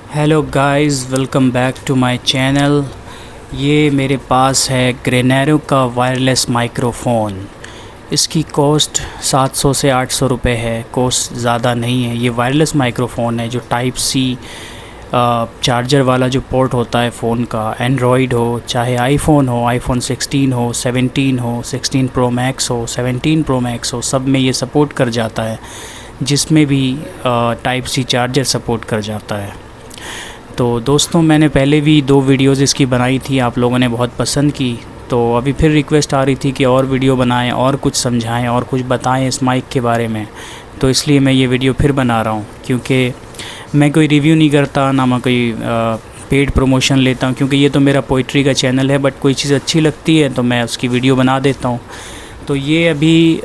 Hello guys, welcome back to my channel. ये मेरे पास है ग्रेनेरो का वायरलेस माइक्रोफ़ोन। इसकी कॉस्ट 700 से 800 रुपये है। कॉस्ट ज़्यादा नहीं है। ये वायरलेस माइक्रोफ़ोन है जो टाइप सी चार्जर वाला जो पोर्ट होता है फ़ोन का, एंड्रॉयड हो चाहे आईफोन हो, आईफोन 16 हो, 17 हो, 16 प्रो मैक्स हो, 17 प्रो मैक्स हो, सब में ये सपोर्ट कर जाता है। जिसमें भी टाइप सी चार्जर सपोर्ट कर जाता है। तो दोस्तों, मैंने पहले भी 2 वीडियोज़ इसकी बनाई थी, आप लोगों ने बहुत पसंद की। तो अभी फिर रिक्वेस्ट आ रही थी कि और वीडियो बनाएं और कुछ समझाएं और कुछ बताएं इस माइक के बारे में। तो इसलिए मैं ये वीडियो फिर बना रहा हूँ, क्योंकि मैं कोई रिव्यू नहीं करता, ना मैं कोई पेड प्रमोशन लेता हूँ, क्योंकि ये तो मेरा पोइट्री का चैनल है। बट कोई चीज़ अच्छी लगती है तो मैं उसकी वीडियो बना देता हूँ। तो ये अभी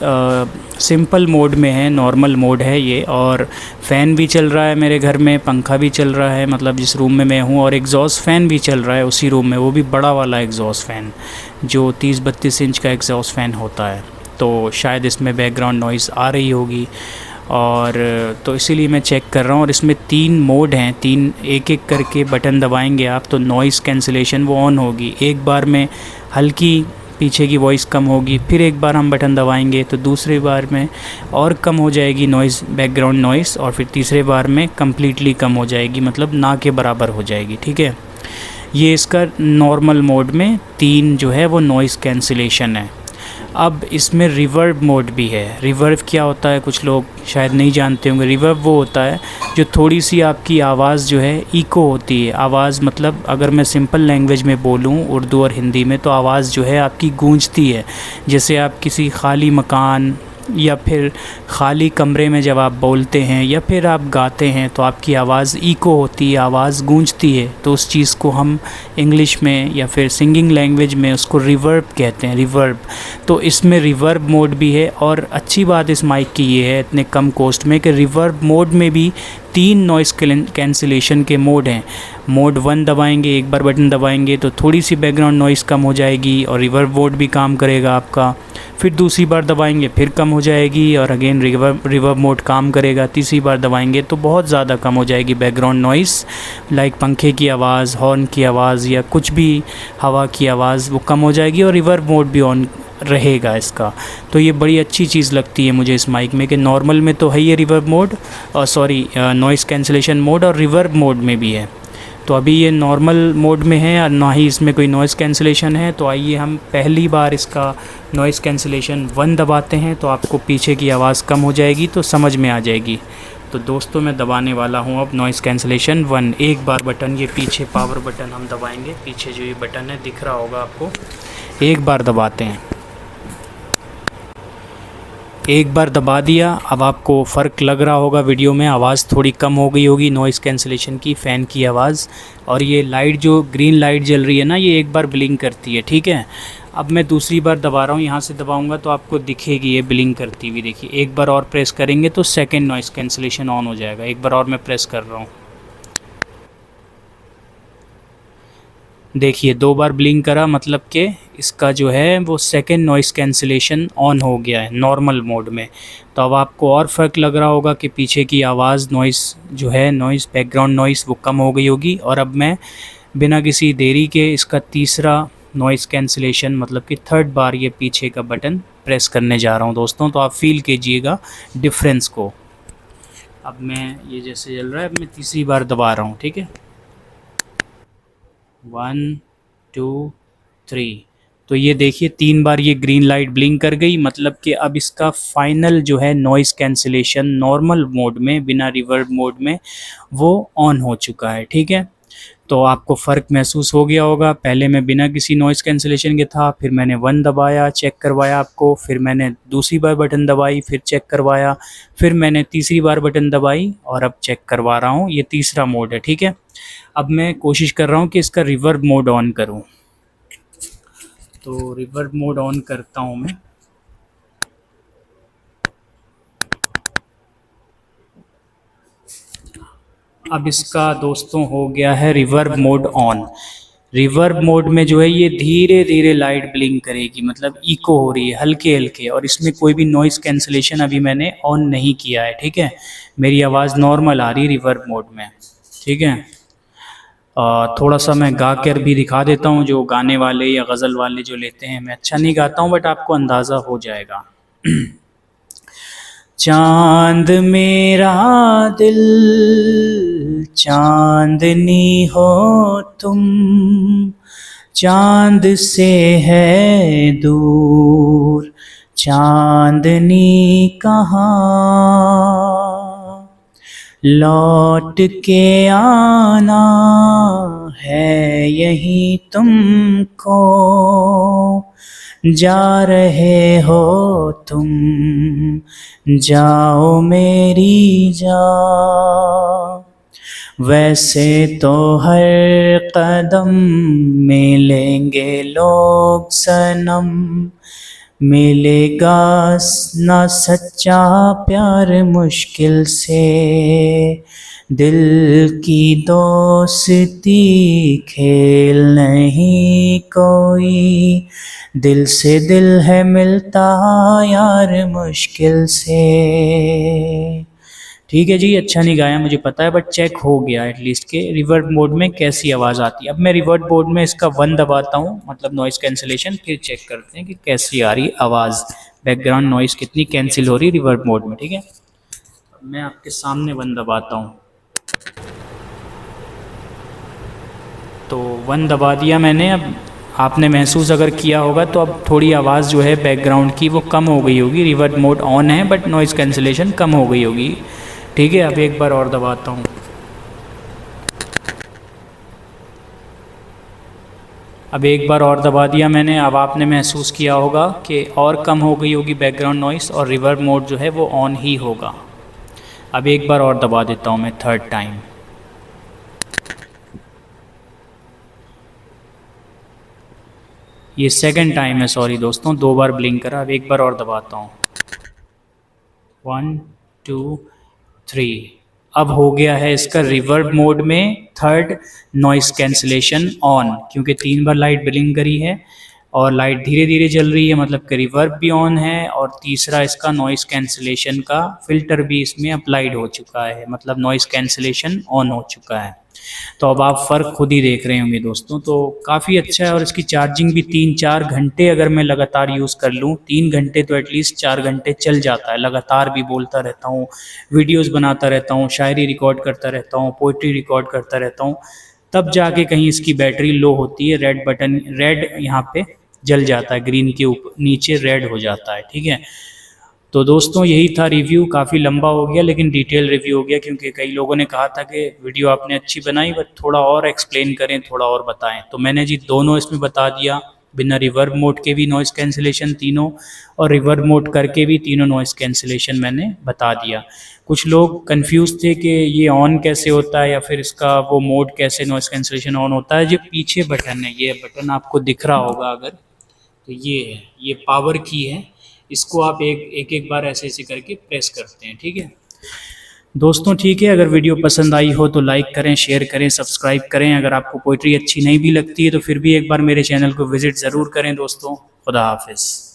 सिंपल मोड में है, नॉर्मल मोड है ये। और फ़ैन भी चल रहा है मेरे घर में, पंखा भी चल रहा है, मतलब जिस रूम में मैं हूँ, और एग्जॉस्ट फ़ैन भी चल रहा है उसी रूम में, वो भी बड़ा वाला एग्जॉस्ट फ़ैन जो 30-32 इंच का एग्जॉस्ट फ़ैन होता है। तो शायद इसमें बैकग्राउंड नॉइज़ आ रही होगी, और तो इसीलिए मैं चेक कर रहा हूँ। और इसमें 3 मोड हैं, 3 एक-एक करके बटन दबाएंगे आप तो नॉइज़ कैंसिलेशन वो ऑन होगी। एक बार में हल्की पीछे की वॉइस कम होगी, फिर एक बार हम बटन दबाएंगे तो दूसरी बार में और कम हो जाएगी नॉइज़, बैकग्राउंड नॉइज़, और फिर तीसरे बार में कम्प्लीटली कम हो जाएगी, मतलब ना के बराबर हो जाएगी। ठीक है, ये इसका नॉर्मल मोड में 3 जो है वो नॉइज़ कैंसिलेशन है। अब इसमें रिवर्ब मोड भी है। रिवर्ब क्या होता है कुछ लोग शायद नहीं जानते होंगे। रिवर्ब वो होता है जो थोड़ी सी आपकी आवाज़ जो है इको होती है। आवाज़ मतलब अगर मैं सिंपल लैंग्वेज में बोलूँ, उर्दू और हिंदी में, तो आवाज़ जो है आपकी गूंजती है। जैसे आप किसी खाली मकान या फिर ख़ाली कमरे में जब आप बोलते हैं या फिर आप गाते हैं तो आपकी आवाज़ इको होती है, आवाज़ गूंजती है। तो उस चीज़ को हम इंग्लिश में या फिर सिंगिंग लैंग्वेज में उसको रिवर्ब कहते हैं, रिवर्ब। तो इसमें रिवर्ब मोड भी है। और अच्छी बात इस माइक की ये है इतने कम कॉस्ट में कि रिवर्ब मोड में भी 3 नॉइज़ कैंसिलेशन के मोड हैं। मोड 1 दबाएंगे, एक बार बटन दबाएंगे तो थोड़ी सी बैकग्राउंड नॉइज़ कम हो जाएगी और रिवर्ब मोड भी काम करेगा आपका। फिर दूसरी बार दबाएंगे फिर कम हो जाएगी, और अगेन रिवर्ब मोड काम करेगा। तीसरी बार दबाएंगे तो बहुत ज़्यादा कम हो जाएगी बैकग्राउंड नॉइज़, लाइक पंखे की आवाज़, हॉर्न की आवाज़ या कुछ भी हवा की आवाज़, वो कम हो जाएगी और रिवर्ब मोड भी ऑन रहेगा इसका। तो ये बड़ी अच्छी चीज़ लगती है मुझे इस माइक में कि नॉर्मल में तो है ये रिवर्ब मोड, और सॉरी नॉइज़ कैंसिलेशन मोड, और रिवर्ब मोड में भी है। तो अभी ये नॉर्मल मोड में है और ना ही इसमें कोई नॉइज़ कैंसिलेशन है। तो आइए हम पहली बार इसका नॉइज़ कैंसिलेशन 1 दबाते हैं तो आपको पीछे की आवाज़ कम हो जाएगी, तो समझ में आ जाएगी। तो दोस्तों, मैं दबाने वाला हूँ अब नॉइज़ कैंसिलेशन 1। एक बार बटन, ये पीछे पावर बटन हम दबाएंगे, पीछे जो ये बटन है दिख रहा होगा आपको, एक बार दबाते हैं। एक बार दबा दिया। अब आपको फ़र्क लग रहा होगा वीडियो में, आवाज़ थोड़ी कम हो गई होगी नॉइज़ कैंसिलेशन की, फ़ैन की आवाज़। और ये लाइट जो ग्रीन लाइट जल रही है ना, ये एक बार ब्लिंक करती है। ठीक है, अब मैं दूसरी बार दबा रहा हूँ, यहाँ से दबाऊँगा तो आपको दिखेगी ये ब्लिंक करती हुई। देखिए, एक बार और प्रेस करेंगे तो सेकेंड नॉइज़ कैंसिलेशन ऑन हो जाएगा। एक बार और मैं प्रेस कर रहा हूँ, देखिए 2 बार ब्लिंक करा, मतलब कि इसका जो है वो सेकंड नॉइज़ कैंसिलेशन ऑन हो गया है नॉर्मल मोड में। तो अब आपको और फ़र्क लग रहा होगा कि पीछे की आवाज़ नॉइज़ जो है, नॉइज़ बैकग्राउंड नॉइज़ वो कम हो गई होगी। और अब मैं बिना किसी देरी के इसका तीसरा नॉइज़ कैंसिलेशन, मतलब कि थर्ड बार ये पीछे का बटन प्रेस करने जा रहा हूँ दोस्तों। तो आप फील कीजिएगा डिफरेंस को। अब मैं ये जैसे चल रहा है, अब मैं तीसरी बार दबा रहा हूँ। ठीक है, 1 2 3। तो ये देखिए 3 बार ये ग्रीन लाइट ब्लिंक कर गई, मतलब कि अब इसका फाइनल जो है नॉइज़ कैंसिलेशन नॉर्मल मोड में, बिना रिवर्ब मोड में, वो ऑन हो चुका है। ठीक है, तो आपको फ़र्क महसूस हो गया होगा। पहले मैं बिना किसी नॉइज़ कैंसिलेशन के था, फिर मैंने 1 दबाया, चेक करवाया आपको, फिर मैंने दूसरी बार बटन दबाई, फिर चेक करवाया, फिर मैंने तीसरी बार बटन दबाई और अब चेक करवा रहा हूँ। ये तीसरा मोड है। ठीक है, अब मैं कोशिश कर रहा हूँ कि इसका रिवर्ब मोड ऑन करूँ। तो रिवर्ब मोड ऑन करता हूँ मैं। अब इसका दोस्तों हो गया है reverb mode on. Reverb mode में जो है ये धीरे धीरे लाइट ब्लिंक करेगी, मतलब इको हो रही है हल्के हल्के, और इसमें कोई भी नॉइज़ कैंसिलेशन अभी मैंने ऑन नहीं किया है। ठीक है, मेरी आवाज़ नॉर्मल आ रही है रिवर्ब मोड में। ठीक है, थोड़ा सा मैं गा कर भी दिखा देता हूँ, जो गाने वाले या गज़ल वाले जो लेते हैं, मैं अच्छा नहीं गाता हूँ बट आपको अंदाज़ा हो जाएगा। चांद मेरा दिल चांदनी हो तुम, चांद से है दूर चांदनी कहाँ, लौट के आना है यही तुमको, जा रहे हो तुम जाओ मेरी जान। वैसे तो हर कदम मिलेंगे लोग सनम, मिलेगा ना सच्चा प्यार मुश्किल से, दिल की दोस्ती खेल नहीं कोई, दिल से दिल है मिलता यार मुश्किल से। ठीक है जी, अच्छा नहीं गाया मुझे पता है बट चेक हो गया एटलीस्ट के रिवर्ब मोड में कैसी आवाज़ आती है। अब मैं रिवर्ब मोड में इसका 1 दबाता हूँ, मतलब नॉइज़ कैंसिलेशन, फिर चेक करते हैं कि कैसी आ रही आवाज़, बैकग्राउंड नॉइज़ कितनी कैंसिल हो रही है रिवर्ब मोड में। ठीक है, मैं आपके सामने 1 दबाता हूँ, तो 1 दबा दिया मैंने। अब आपने महसूस अगर किया होगा तो अब थोड़ी आवाज़ जो है बैकग्राउंड की वो कम हो गई होगी, रिवर्ब मोड ऑन है बट नॉइज़ कैंसिलेशन कम हो गई होगी। ठीक है, अब एक बार और दबाता हूँ, अब एक बार और दबा दिया मैंने। अब आपने महसूस किया होगा कि और कम हो गई होगी बैकग्राउंड नॉइस और रिवर्ब मोड जो है वो ऑन ही होगा। अब एक बार और दबा देता हूँ मैं 3rd टाइम, ये 2nd टाइम है, सॉरी दोस्तों 2 बार ब्लिंक करा। अब एक बार और दबाता हूँ, 1 2 3। अब हो गया है इसका रिवर्ब मोड में 3rd नॉइस कैंसिलेशन ऑन, क्योंकि 3 बार लाइट ब्लिंक करी है और लाइट धीरे धीरे जल रही है, मतलब कि रिवर्ब भी ऑन है और तीसरा इसका नॉइस कैंसिलेशन का फ़िल्टर भी इसमें अप्लाइड हो चुका है, मतलब नॉइस कैंसिलेशन ऑन हो चुका है। तो अब आप फ़र्क खुद ही देख रहे होंगे दोस्तों। तो काफ़ी अच्छा है और इसकी चार्जिंग भी 3-4 घंटे अगर मैं लगातार यूज़ कर लूँ, 3 घंटे तो एटलीस्ट 4 घंटे चल जाता है। लगातार भी बोलता रहता हूँ, वीडियोस बनाता रहता हूँ, शायरी रिकॉर्ड करता रहता हूँ, पोइट्री रिकॉर्ड करता रहता हूँ, तब जाके कहीं इसकी बैटरी लो होती है, रेड बटन, रेड यहाँ पे जल जाता है, ग्रीन के ऊपर नीचे रेड हो जाता है। ठीक है, तो दोस्तों यही था रिव्यू, काफ़ी लंबा हो गया लेकिन डिटेल रिव्यू हो गया, क्योंकि कई लोगों ने कहा था कि वीडियो आपने अच्छी बनाई बट थोड़ा और एक्सप्लेन करें, थोड़ा और बताएं। तो मैंने जी दोनों इसमें बता दिया, बिना रिवर्ब मोड के भी नॉइज़ कैंसिलेशन तीनों, और रिवर्ब मोड करके भी तीनों नॉइज़ कैंसिलेशन मैंने बता दिया। कुछ लोग कंफ्यूज थे कि ये ऑन कैसे होता है या फिर इसका वो मोड कैसे नॉइज़ कैंसिलेशन ऑन होता है। जो पीछे बटन है, ये बटन आपको दिख रहा होगा अगर, तो ये है, ये पावर की है, इसको आप एक बार ऐसे ऐसे करके प्रेस करते हैं। ठीक है दोस्तों, ठीक है, अगर वीडियो पसंद आई हो तो लाइक करें, शेयर करें, सब्सक्राइब करें। अगर आपको पोइट्री अच्छी नहीं भी लगती है तो फिर भी एक बार मेरे चैनल को विज़िट ज़रूर करें दोस्तों। खुदा हाफिज़।